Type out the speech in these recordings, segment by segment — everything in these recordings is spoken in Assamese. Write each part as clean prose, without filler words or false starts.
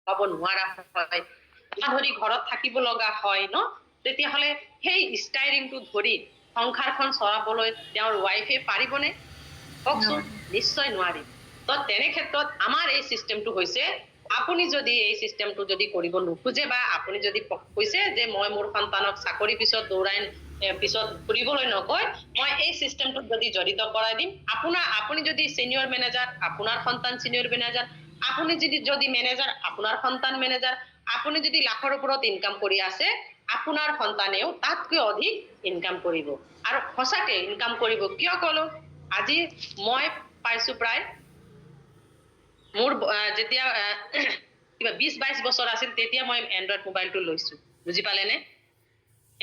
পাব নোৱাৰা হয় ধৰি ঘৰত থাকিব লগা হয় ন তেতিয়াহ'লে সেই ষ্টাইৰিংটো ধৰি সংসাৰখন চলাবলৈ তেওঁৰ ৱাইফে পাৰিবনে কওকচোন নিশ্চয় নোৱাৰিব তো তেনে ক্ষেত্ৰত আমাৰ এই চিষ্টেমটো হৈছে আপুনি যদি এই চিষ্টেমটো যদি কৰিব নোখোজে বা আপুনি যদি কৈছে যে মই মোৰ সন্তানক চাকৰি পিছত দৌৰাই পিছত ফুৰিবলৈ নকয় মই এই চিষ্টেমটোত যদি জড়িত কৰাই দিম আপুনি যদি সিনিয়ৰ মেনেজাৰ আপোনাৰ সন্তান সিনিয়ৰ মেনেজাৰ আপুনি যদি মেনেজাৰ আপোনাৰ সন্তান মেনেজাৰ আপুনি যদি লাখৰ ওপৰত ইনকাম কৰি আছে আপোনাৰ সন্তানেও তাতকৈ অধিক ইনকাম কৰিব আৰু সঁচাকে ইনকাম কৰিব কিয় কলো আজি মই পাইছো প্ৰায় মোৰ যেতিয়া কিবা 20-22 বছৰ আছিল তেতিয়া মই এন্ড্ৰইড মোবাইলটো লৈছো বুজি পালেনে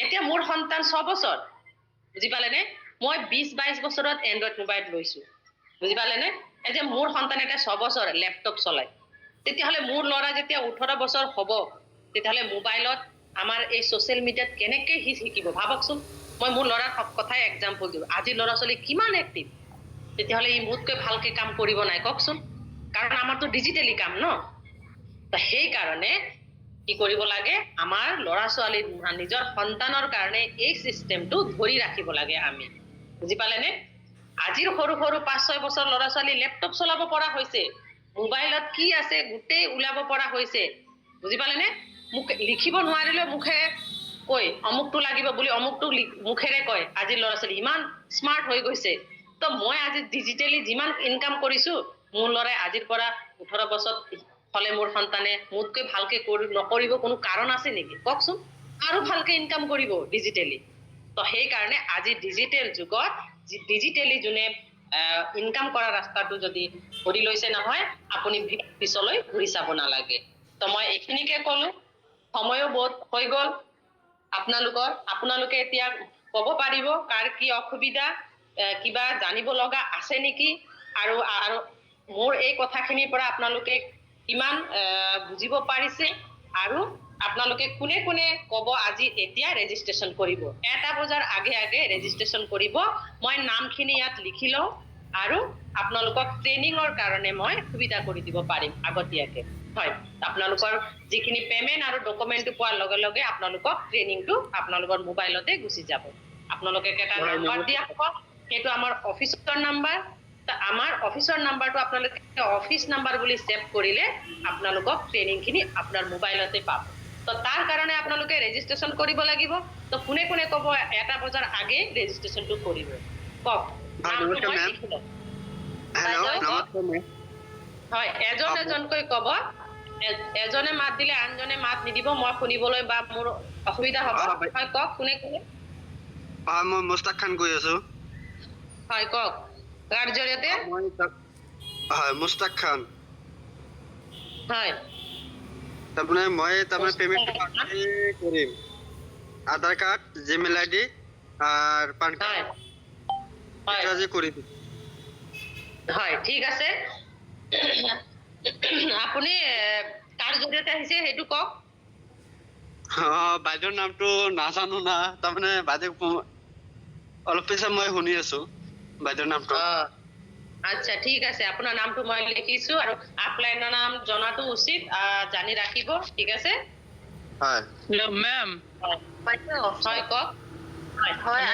এতিয়া মোৰ সন্তান 6 বছৰ বুজি পালেনে মই 20-22 বছৰত এন্ড্ৰইড মোবাইল লৈছো বুজি পালেনে এতিয়া মোৰ সন্তান এটা 6 বছৰ ল্যাপটপ চলায় তেতিয়াহলে মোৰ ল'ৰা যেতিয়া 18 বছৰ হ'ব তেতিয়াহলে মোবাইলত আমাৰ এই সোশ্যাল মিডিয়াত কেনেকৈ শিকিব ভাবকচোন মই মোৰ ল'ৰাৰ কথাই এক্সাম্পল দিওঁ আজি ল'ৰা ছোৱালী কিমান এক্টিভ তেতিয়াহলে ই মোতকৈ ভালকৈ কাম কৰিব নাই কওকচোন কাৰণ আমাৰতো ডিজিটেলি কাম ন সেই কাৰণে কি কৰিব লাগে আমাৰ ল'ৰা ছোৱালী নিজৰ সন্তানৰ কাৰণে এই সিস্টেমটো ধৰি ৰাখিব লাগে আমি বুজি পালেনে আজিৰ সৰু সৰু 5-6 বছৰ ল'ৰা ছোৱালী ল্যাপটপ চলাব পৰা হৈছে মোবাইলত কি আছে গুটেই উলাব পৰা হৈছে বুজি পালেনে মুখ লিখিব নোৱাৰিলে মুখে কয় অমুকটো লাগিব বুলি অমুকটো মুখেৰে কয় আজি ল'ৰা ছোৱালী ইমান স্মাৰ্ট হৈ গৈছে তো মই আজি ডিজিটেলি যিমান ইনকাম কৰিছো মোৰ ল'ৰাই আজিৰ পৰা 18 বছৰ হলে মোৰ সন্তানে মোতকৈ ভালকৈ নকৰিব কোনো কাৰণ আছে নেকি কওকচোন আৰু ভালকৈ ইনকাম কৰিব ডিজিটেলি তো সেই কাৰণে আজি ডিজিটেল যুগত ডিজিটেলি যোনে ইনকাম কৰা ৰাস্তাটো যদি ধৰি লৈছে নহয় আপুনি পিছলৈ ঘূৰি চাব নালাগে তো মই এইখিনিকে ক'লো সময়ও বহুত হৈ গ'ল আপোনালোকে এতিয়া ক'ব পাৰিব কাৰ কি অসুবিধা কিবা জানিব লগা আছে নেকি আৰু মোৰ এই কথাখিনিৰ পৰা আপোনালোকে কিমান বুজিব পাৰিছে আৰু আপোনালোকে কোনে কোনে ক'ব আজি এতিয়া ৰেজিষ্ট্ৰেচন কৰিব 1টা বজাৰ আগে আগে ৰেজিষ্ট্ৰেচন কৰিব মই নামখিনি ইয়াত লিখি লওঁ আৰু আপোনালোকক ট্ৰেইনিংৰ কাৰণে মই সুবিধা কৰি দিব পাৰিম আগতীয়াকে হয় আপোনালোকৰ যিখিনি পেমেন্ট আৰু ডকুমেন্টটো পোৱাৰ লগে লগে আপোনালোকক ট্ৰেইনিংটো আপোনালোকৰ মোবাইলতে গুচি যাব আপোনালোকে এটা নাম্বাৰ দিয়া হ'ব সেইটো আমাৰ অফিচৰ নাম্বাৰ আমাৰ অফিচৰ নাম্বাৰটো আপোনালোকে অফিস নাম্বাৰ বুলি সেভ কৰিলে আপোনালোকক ট্ৰেইনিংখিনি আপোনাৰ মোবাইলতে পাব তো তাৰ কাৰণে আপোনালোকে ৰেজিষ্ট্ৰেচন কৰিব লাগিব তো কোনে কোনে ক'ব 1টা বজাৰ আগে ৰেজিষ্ট্ৰেচনটো কৰিব কওক হয় এজনকৈ ক'ব এজনে মাত দিলে আনজনে মাত নিদিব মই শুনিবলৈ বা মোৰ অসুবিধা হ'ব হয় কওক কোনে কোনে মই মুস্তাক খান কৈ আছো হয় কওক কাৰ জৰিয়তে হয় মুস্তাক খান হয় তাৰমানে মই পেমেন্ট কৰিম আধাৰ কাৰ্ড জিমেইল আইডি আৰ পান কাৰ্ড এটা যে কৰে দিই হয় ঠিক আছে আপুনি কাৰ জৰিয়তে আহিছে হেতু কক বাইদেউৰ নামটো নাজানো না তাৰমানে বাইদেউ অলপ পিছত মই শুনি আছো বাইদেউৰ নামটো আচ্ছা ঠিক আছে আপোনাৰ নামটো মই লিখিছো আৰু আপলাইনৰ নাম জনাটো উচিত জানি ৰাখিব ঠিক আছে হয় হ্যালো ম্যাম বাইদেউ হয় কক হয়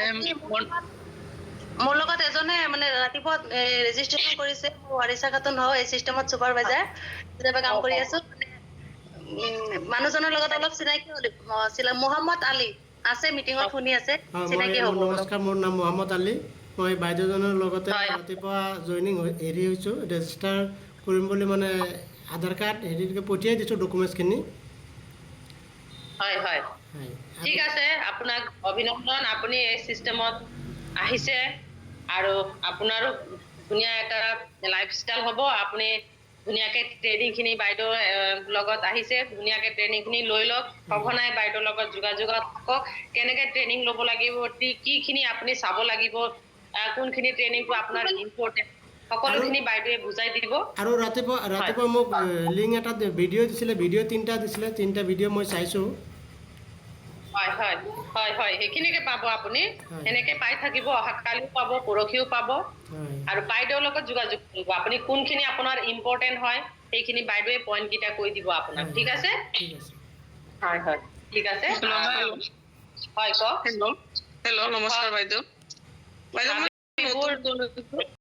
মোৰ লগত এজনে মানে ৰাতিপুৱা ৰেজিষ্ট্ৰেচন কৰিছে ওয়াৰিসা খাতুন হয় এই সিস্টেমত সুপাৰভাইজাৰ যেবা কাম কৰি আছো মানুহজনৰ লগত অলপ চিনাকি হ'ল মোহাম্মদ আলী আছে মিটিংত শুনি আছে চিনাকি হ'ব নমস্কাৰ মোৰ নাম মোহাম্মদ আলী মই বাইদেউজনৰ লগতে ৰাতিপুৱা জয়নিং হেৰি হৈছো ৰেজিষ্টাৰ কৰিম বুলি মানে আধাৰ কাৰ্ড হেৰিকে পঠিয়াই দিছো ডকুমেন্টছখিনি হয় হয় ঠিক আছে আপোনাক অভিনন্দন আপুনি এই সিস্টেমত আহিছে আৰু আপোনাৰো ধুনীয়া এটা লাইফষ্টাইল হ'ব আপুনি ধুনীয়াকে ট্ৰেইনিংখিনি বাইদেউ লগত আহিছে ধুনীয়াকে ট্ৰেইনিংখিনি লৈ লওক সঘনাই বাইদেউৰ লগত যোগাযোগত থাকক কেনেকৈ ট্ৰেইনিং ল'ব লাগিব কিখিনি আপুনি চাব লাগিব কোনখিনি ট্ৰেইনিংটো আপোনাৰ ইম্পৰ্টেণ্ট সকলোখিনি বাইদেৱে বুজাই দিব আৰু ৰাতিপুৱা মোক লিংক এটা ভিডিঅ' দিছিলে ভিডিঅ' 3টা দিছিলে 3টা ভিডিঅ' মই চাইছো হয় হয় হয় হয় সেইখিনিকে পাব আপুনি এনেকৈ পাই থাকিব অহাকালিও পাব পৰহিও পাব আৰু বাইদেউৰ লগত যোগাযোগ কৰিব আপুনি কোনখিনি আপোনাৰ ইম্পৰ্টেণ্ট হয় সেইখিনি বাইদেৱে পইণ্ট কেইটা কৈ দিব আপোনাক ঠিক আছে ঠিক আছে হয় হয় ঠিক আছে হয় কওক হেল্ল' নমস্কাৰ বাইদেউ বাইদেউ মই